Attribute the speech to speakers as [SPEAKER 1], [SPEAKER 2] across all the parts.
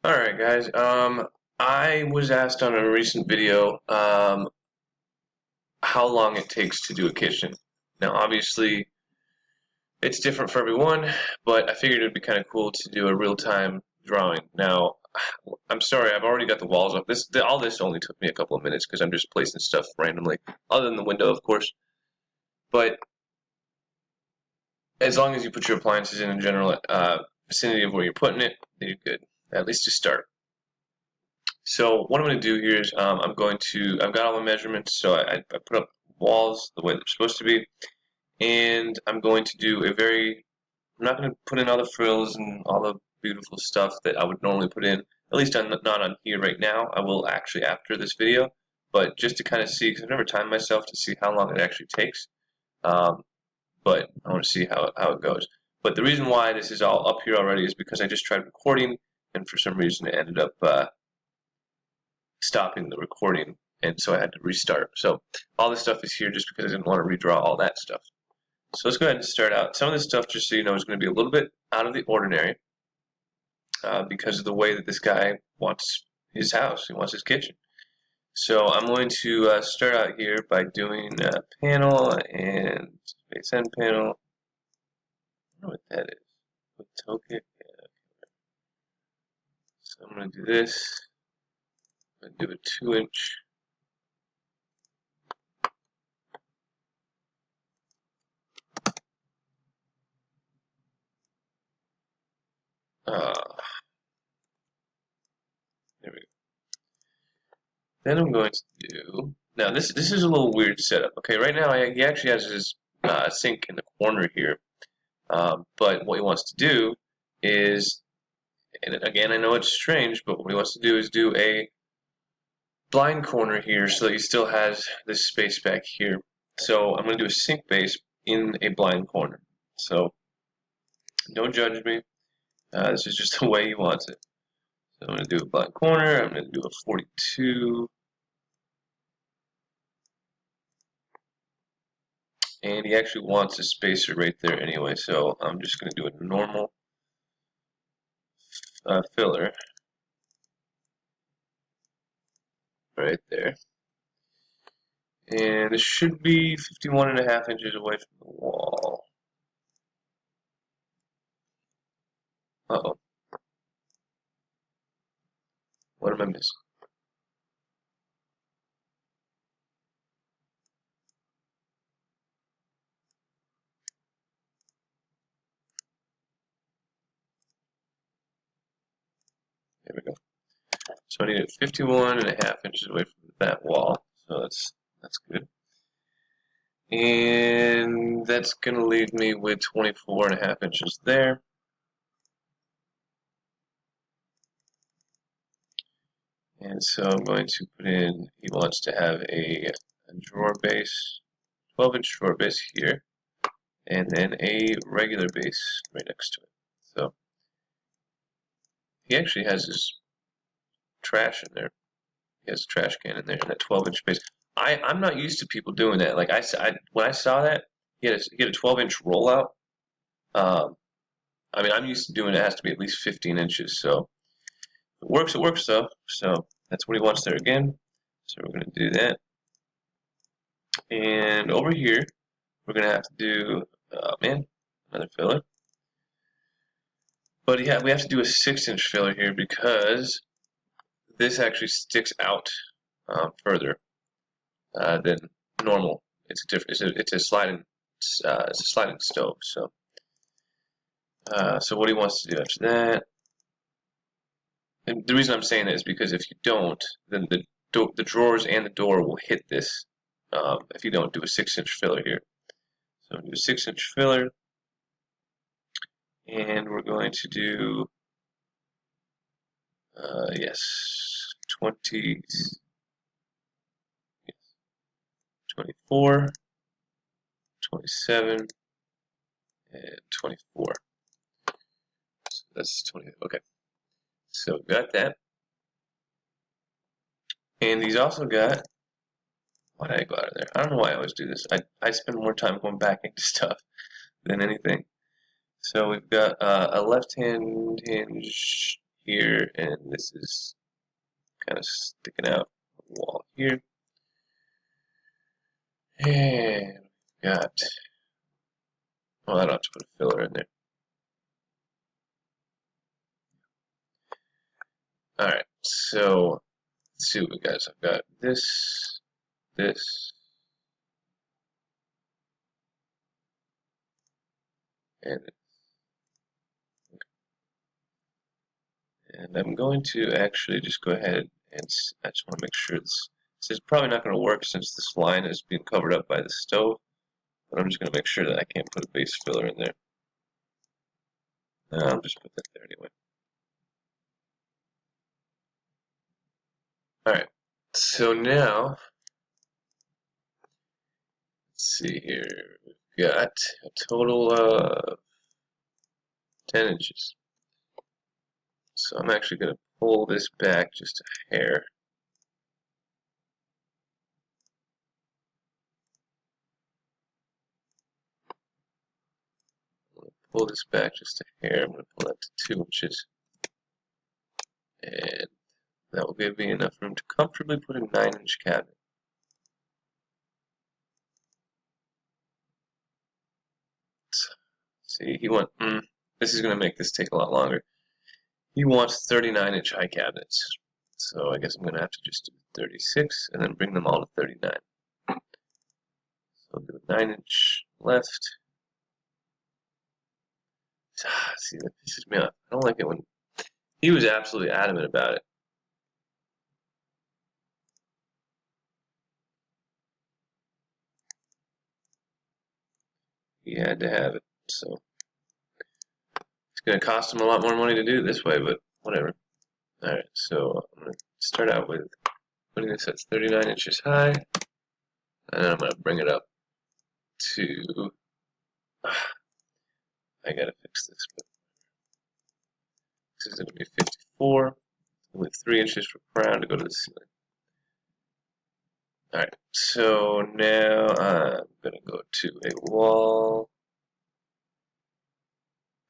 [SPEAKER 1] Alright guys, I was asked on a recent video how long it takes to do a kitchen. Now obviously it's different for everyone, but I figured it'd be kind of cool to do a real-time drawing. Now, I'm sorry, I've already got the walls up. All this only took me a couple of minutes because I'm just placing stuff randomly, other than the window of course. But as long as you put your appliances in a general vicinity of where you're putting it, then you're good, at least to start. So what I'm going to do here is I've got all my measurements, so I put up walls the way they're supposed to be, and I'm going to do I'm not going to put in all the frills and all the beautiful stuff that I would normally put in, at least not on here right now. I will actually after this video, but just to kind of see, because I've never timed myself to see how long it actually takes, but I want to see how it goes. But the reason why this is all up here already is because I just tried recording, and for some reason it ended up stopping the recording, and so I had to restart. So all this stuff is here just because I didn't want to redraw all that stuff. So let's go ahead and start out. Some of this stuff, just so you know, is going to be a little bit out of the ordinary because of the way that this guy wants his house. He wants his kitchen. So I'm going to start out here by doing panel and space end panel. I don't know what that is. With token. Yeah. So I'm going to do this. I'm going to do a 2-inch. There we go. Then I'm going to do. Now this is a little weird setup. Okay, right now he actually has his sink in the corner here, but what he wants to do is, and again I know it's strange, but what he wants to do is do a blind corner here so that he still has this space back here. So I'm going to do a sink base in a blind corner. So don't judge me. This is just the way he wants it. So I'm going to do a blind corner. I'm going to do a 42. And he actually wants a spacer right there anyway, so I'm just going to do a normal filler right there. And this should be 51.5 inches away from the wall. Uh-oh. What am I missing? There we go. So I need it 51.5 inches away from that wall. So that's good. And that's going to leave me with 24.5 inches there. And so I'm going to put in, he wants to have a drawer base, 12-inch drawer base here, and then a regular base right next to it. So he actually has his trash in there. He has a trash can in there in that 12-inch base. I'm not used to people doing that. Like when I saw that, he had a 12-inch rollout. I mean, I'm used to doing it has to be at least 15 inches. So if it works though. So that's what he wants there again. So we're going to do that. And over here, we're going to have to do, man, another filler. But yeah, we have to do a 6-inch filler here because this actually sticks out further than normal. It's a different. It's a sliding stove. So so what he wants to do after that. And the reason I'm saying that is because if you don't, then the drawers and the door will hit this if you don't do a 6-inch filler here. So do a 6-inch filler, and we're going to do yes, 20, yes, 24, 27, and 24. So that's 20. Okay, so we got that. And he's also got, why did I go out of there? I don't know why I always do this. I spend more time going back into stuff than anything. So we've got a left hand hinge here, and this is kind of sticking out the wall here. And we've got, well, I don't have to put a filler in there. Alright, so let's see what we got. So I've got this, and I'm going to actually just go ahead and I just want to make sure this is probably not going to work since this line is being covered up by the stove, but I'm just going to make sure that I can't put a base filler in there. I'll just put that there anyway. Alright, so now, let's see here, we've got a total of 10 inches. So I'm actually going to pull this back just a hair. Pull this back just a hair. I'm going to pull that to 2 inches. And that will give me enough room to comfortably put a 9-inch cabinet. See, this is going to make this take a lot longer. He wants 39-inch high cabinets. So I guess I'm going to have to just do 36 and then bring them all to 39. So I'll do a 9-inch left. See, that pisses me off. I don't like it when he was absolutely adamant about it. He had to have it, so it's going to cost him a lot more money to do it this way, but whatever. Alright, so I'm going to start out with putting this at 39 inches high, and then I'm going to bring it up to, I gotta fix this, but this is going to be 54, with 3 inches for crown to go to the ceiling. Alright, so now I'm going to go to a wall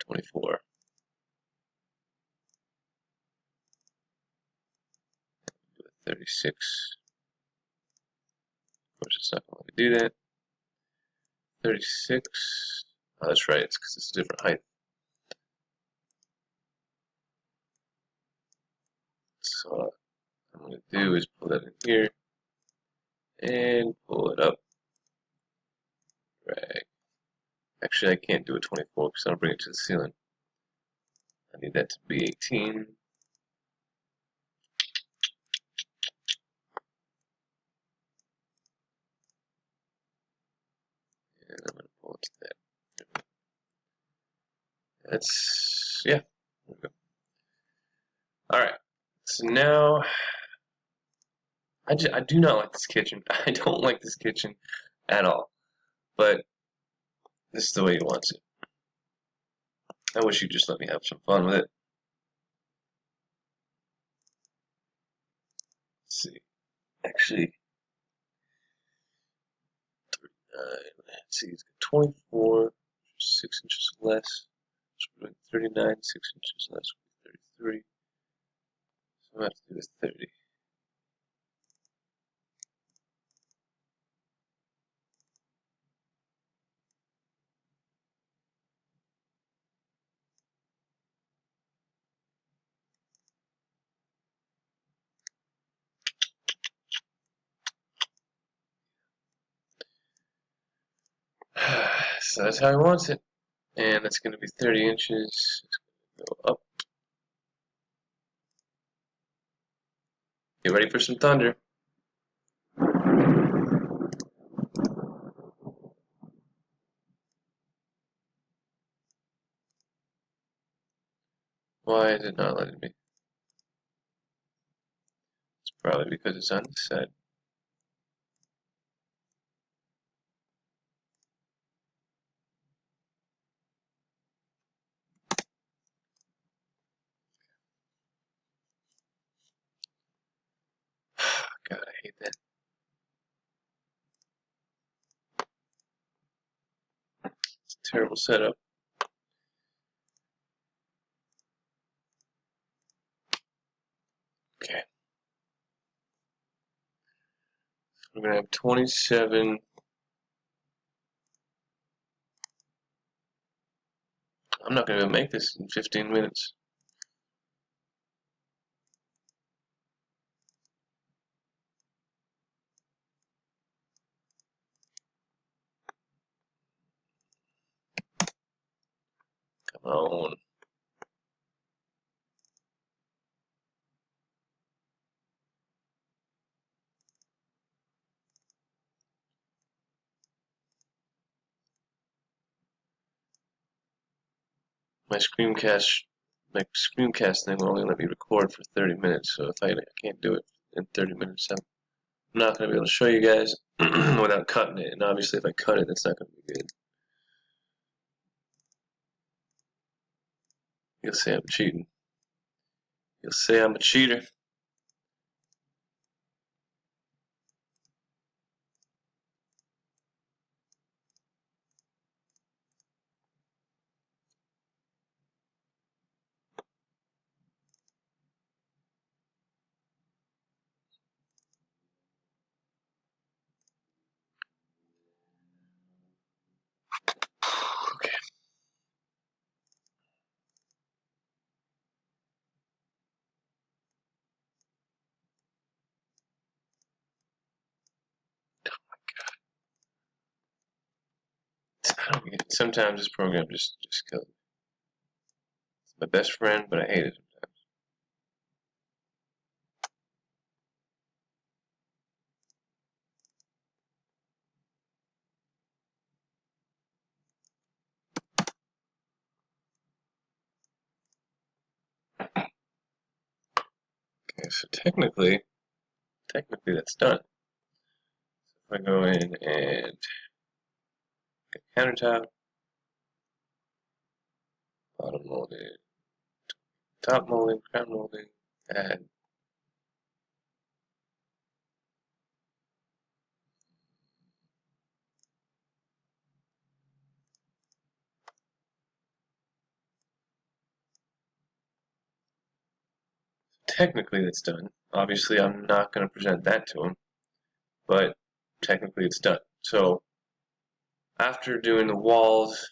[SPEAKER 1] 24. 36. Of course, it's not going to do that. 36. Oh, that's right. It's because it's a different height. So what I'm going to do is pull that in here and pull it up. Drag. Actually, I can't do a 24 because I'll bring it to the ceiling. I need that to be 18. And I'm going to pull it to that. That's, yeah. There we go. Alright. So now, I do not like this kitchen. I don't like this kitchen at all. But this is the way he wants it. I wish you'd just let me have some fun with it. Let's see. Actually, let's see, it's got 24, 6 inches less. So 39, 6 inches less would be 33. So I'm going to have to do a 30. So that's how he wants it. And that's going to be 30 inches. It's going to go up. Get ready for some thunder. Why is it not letting me? It's probably because it's on this side. God, I hate that. It's a terrible setup. We're going to have 27. I'm not going to make this in 15 minutes. Come on. My Screamcast thing will only let me record for 30 minutes, so if I can't do it in 30 minutes, I'm not going to be able to show you guys without cutting it. And obviously, if I cut it, that's not going to be good. You'll say I'm cheating. You'll say I'm a cheater. Okay. I don't get it. Sometimes this program just kills me. It's my best friend, but I hate it sometimes. Okay, so technically that's done. So if I go in and get countertop, bottom molding, top molding, crown molding, add. Technically that's done. Obviously I'm not going to present that to him, but technically it's done. So after doing the walls,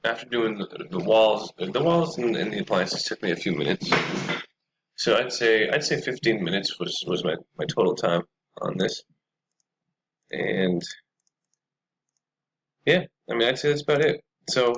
[SPEAKER 1] the walls and the appliances took me a few minutes. So I'd say 15 minutes was my total time on this. And yeah, I mean I'd say that's about it. So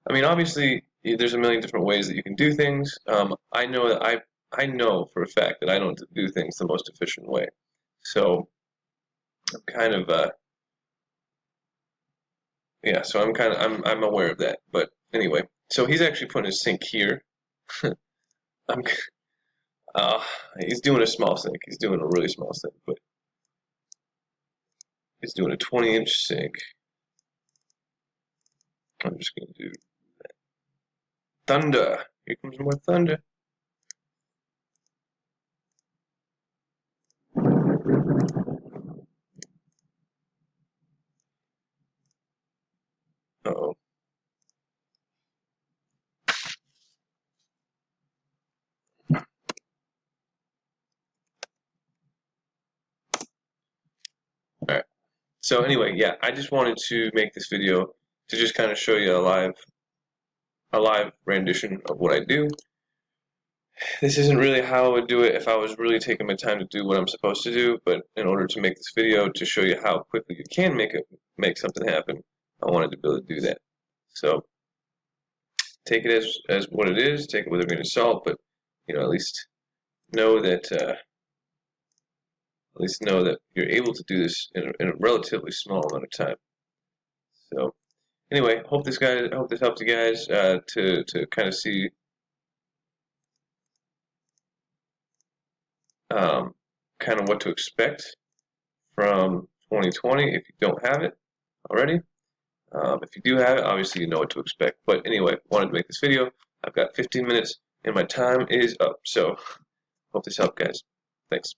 [SPEAKER 1] I mean obviously there's a million different ways that you can do things. I know that I know for a fact that I don't do things the most efficient way. So I'm kind of yeah, so I'm aware of that. But anyway, so he's actually putting his sink here. I'm uh he's doing a small sink. He's doing a really small sink, but he's doing a 20-inch sink. I'm just gonna do thunder. Here comes more thunder. Uh-oh. Alright. So anyway, yeah, I just wanted to make this video to just kind of show you a live rendition of what I do. This isn't really how I would do it if I was really taking my time to do what I'm supposed to do, but in order to make this video to show you how quickly you can make something happen, I wanted to be able to do that. So take it as what it is, take it with a grain of salt, but you know, at least know that you're able to do this in a relatively small amount of time. So anyway, hope this helped you guys to kind of see kind of what to expect from 2020 if you don't have it already. If you do have it, obviously you know what to expect. But anyway, wanted to make this video. I've got 15 minutes and my time is up. So hope this helped, guys. Thanks.